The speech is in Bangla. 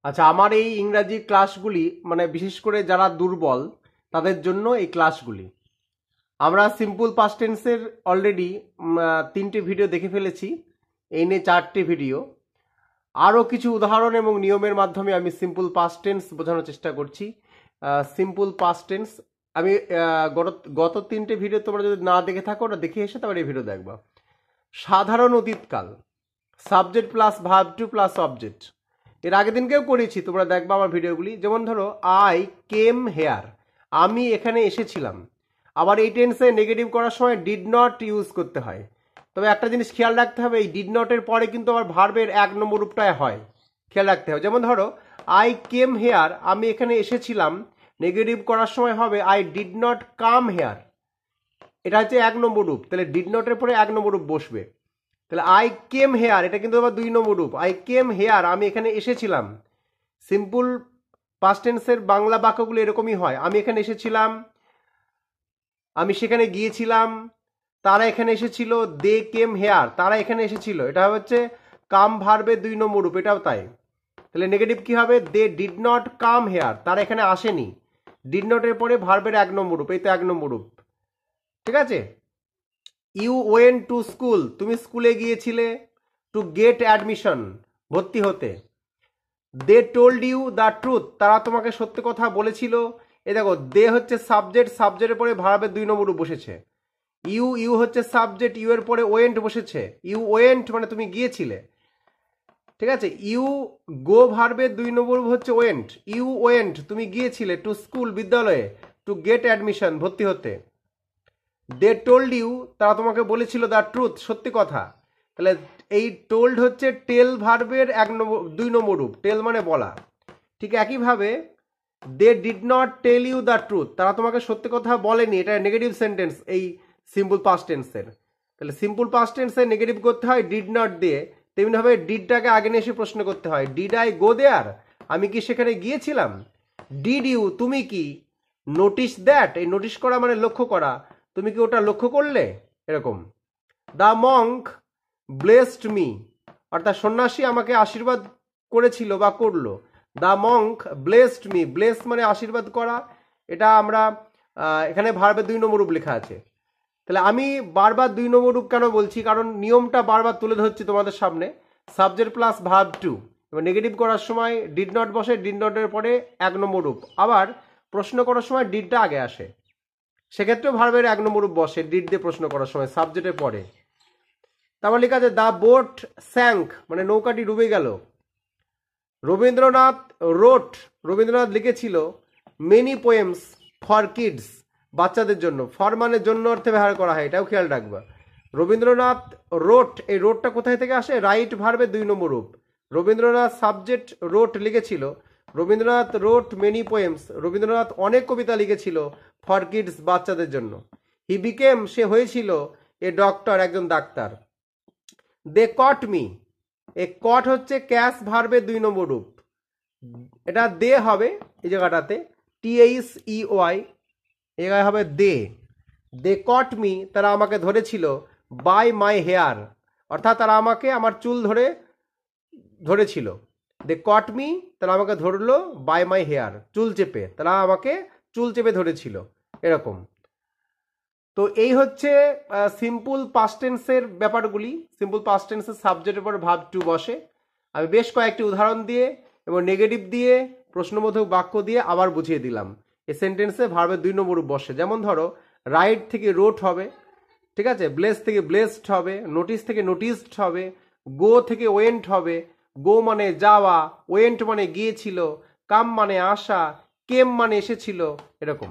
আচ্ছা, আমার এই ইংরাজি ক্লাসগুলি মানে বিশেষ করে যারা দুর্বল তাদের জন্য এই ক্লাসগুলি। আমরা সিম্পল পাস্ট টেন্সের অলরেডি 3টে ভিডিও দেখে ফেলেছি, এই নিয়ে 4টে ভিডিও। আরও কিছু উদাহরণ এবং নিয়মের মাধ্যমে আমি সিম্পল পাস্ট টেন্স বোঝানোর চেষ্টা করছি। সিম্পল পাস্ট টেন্স আমি গত 3টে ভিডিও তোমরা যদি না দেখে থাকো, ওটা দেখে এসে তারপর এই ভিডিও দেখবা। সাধারণ অতীতকাল, subject plus verb two plus object. এর আগের দিনকেও করেছি, তোমরা দেখবা আমার ভিডিওগুলি। যেমন ধরো আই কেম হেয়ার, আমি এখানে এসেছিলাম। আবার এই টেন্সে নেগেটিভ করার সময় ডিড নট ইউজ করতে হয়। তবে একটা জিনিস খেয়াল রাখতে হবে, এই ডিড নটের পরে কিন্তু আবার ভার্বের 1 নম্বর রূপটায় হয়, খেয়াল রাখতে হবে। যেমন ধরো আই কেম হেয়ার, আমি এখানে এসেছিলাম, নেগেটিভ করার সময় হবে I did not come here. এটা হচ্ছে 1 নম্বর রূপ, তাহলে ডিড নটের পরে 1 নম্বর রূপ বসবে। তাহলে আই কেম হেয়ার, এটা কিন্তু আবার 2 নম্বর রূপ। আই কেম হেয়ার, আমি এখানে এসেছিলাম। সিম্পল পাস্ট টেন্সের বাংলা বাক্যগুলো এরকমই হয়। আমি এখানে এসেছিলাম, আমি সেখানে গিয়েছিলাম, তারা এখানে এসেছিল, দে কেম হেয়ার, তারা এখানে এসেছিল। এটা হচ্ছে কাম ভার্বের 2 নম্বর রূপ, এটাও তাই। তাহলে নেগেটিভ কি হবে? They did not come here, তারা এখানে আসেনি। ডিড নটের পরে ভার্বের 1 নম্বর রূপ, এই তো 1 নম্বর রূপ, ঠিক আছে। ইউ ওয়েন্ট টু স্কুল, তুমি স্কুলে গিয়েছিলে। টু গেট অ্যাডমিশন, ভর্তি হতে। দে টোল্ড ইউ দ্য ট্রুথ, তারা তোমাকে সত্যি কথা বলেছিল। এ দেখো, দে হচ্ছে সাবজেক্ট, সাবজেক্টের পরে ভার্বের 2 নম্বর রূপ বসেছে। ইউ হচ্ছে সাবজেক্ট, ইউ এর পরে ওয়েন্ট বসেছে। ইউ ওয়েন্ট মানে তুমি গিয়েছিলে, ঠিক আছে। ইউ গো ভার্বের 2 নম্বর রূপ হচ্ছে ওয়েন্ট। ইউ ওয়েন্ট, তুমি গিয়েছিলে। টু স্কুল, বিদ্যালয়ে। টু গেট অ্যাডমিশন, ভর্তি হতে। দে টোল্ড ইউ, তারা তোমাকে বলেছিল, দ্য ট্রুথ, সত্যি কথা। তাহলে এই টোল্ড হচ্ছে টেল ভার্বের 2 নম্বর রূপ, টেল মানে বলা। ঠিক একইভাবে they did not tell you the truth, তারা তোমাকে সত্যি কথা বলেনি, এটা নেগেটিভ সেন্টেন্স এই সিম্পল পাস্ট টেন্সের। তাহলে সিম্পল পাস্ট টেন্সে নেগেটিভ করতে হয় ডিড নট দিয়ে, তেমনিভাবে ডিডটাকে আগে নিয়ে এসে প্রশ্ন করতে হয়। ডিড আই গো দেয়ার, আমি কি সেখানে গিয়েছিলাম। ডিড ইউ, তুমি কি। নোটিস দ্যাট, এই নোটিস করা মানে লক্ষ্য করা, তুমি কি ওটা লক্ষ্য করলে, এরকম। দ্য মঙ্ক ব্লেসড মি, অর্থাৎ সন্ন্যাসী আমাকে আশীর্বাদ করেছিল বা করলো। The Monk blessed me, bless মানে আশীর্বাদ করা। এটা আমরা এখানে ভার্বের 2 নম্বর রূপ লেখা আছে। তাহলে আমি বারবার 2 নম্বর রূপ কেন বলছি, কারণ নিয়মটা বারবার তুলে ধরছি তোমাদের সামনে। সাবজেক্ট প্লাস ভার্ব টু, এবার নেগেটিভ করার সময় ডিড নট বসে, ডিড নটের পরে 1 নম্বর রূপ। আবার প্রশ্ন করার সময় ডিডটা আগে আসে, সেক্ষেত্রেও ভার্বের 1 নম্বর রূপ বসে ডিড দিয়ে প্রশ্ন করার সময়, সাবজেক্টের পরে। তারপর লেখা আছে দ্য বোট স্যাঙ্ক, মানে নৌকাটি ডুবে গেল। রবীন্দ্রনাথ রোট, রবীন্দ্রনাথ লিখেছিল মেনি পোয়েমস ফর কিডস, বাচ্চাদের জন্য। ফর মানে জন্য অর্থে ব্যবহার করা হয়, এটাও খেয়াল রাখবা। রবীন্দ্রনাথ রোট, এই রোটটা কোথায় থেকে আসে? রাইট ভার্বের 2 নম্বর রূপ। রবীন্দ্রনাথ সাবজেক্ট, রোট লিখেছিল। রবীন্দ্রনাথ রোট মেনি পোয়েমস, রবীন্দ্রনাথ অনেক কবিতা লিখেছিল। ফর কিডস, বাচ্চাদের জন্য। হি বিকেম, সে হয়েছিল। এ ডক্টর, একজন ডাক্তার। দে কট মি, এ কট হচ্ছে ক্যাশ ভার্বের 2 নম্বর রূপ। এটা দে হবে এই জায়গাটাতে, THEOY, এই জায়গায় হবে দে। দে কট মি, তারা আমাকে ধরেছিল। বাই মাই হেয়ার, অর্থাৎ তারা আমাকে আমার চুল ধরেছিল। দে কট মি, তারা আমাকে ধরলো। বাই মাই হেয়ার, চুল চেপে, তারা আমাকে চুল চেপে ধরেছিল, এরকম। তো এই হচ্ছে সিম্পল পাস্ট টেন্সের ব্যাপারগুলি। সিম্পল পাস্ট টেন্সের সাবজেক্টের পর ভার্ব টু বসে। আমি বেশ কয়েকটি উদাহরণ দিয়ে এবং নেগেটিভ দিয়ে, প্রশ্নবোধক বাক্য দিয়ে আবার বুঝিয়ে দিলাম। এই সেন্টেন্সে ভার্বের 2 নম্বর রূপ বসে। যেমন ধরো রাইট থেকে রোট হবে, ঠিক আছে। ব্লেস থেকে ব্লেসড হবে। নোটিস থেকে নোটিসড হবে। গো থেকে ওয়েন্ট হবে। গো মানে যাওয়া, ওয়েন্ট মানে গিয়েছিল, কাম মানে আসা, কেম মানে এসেছিল, এরকম।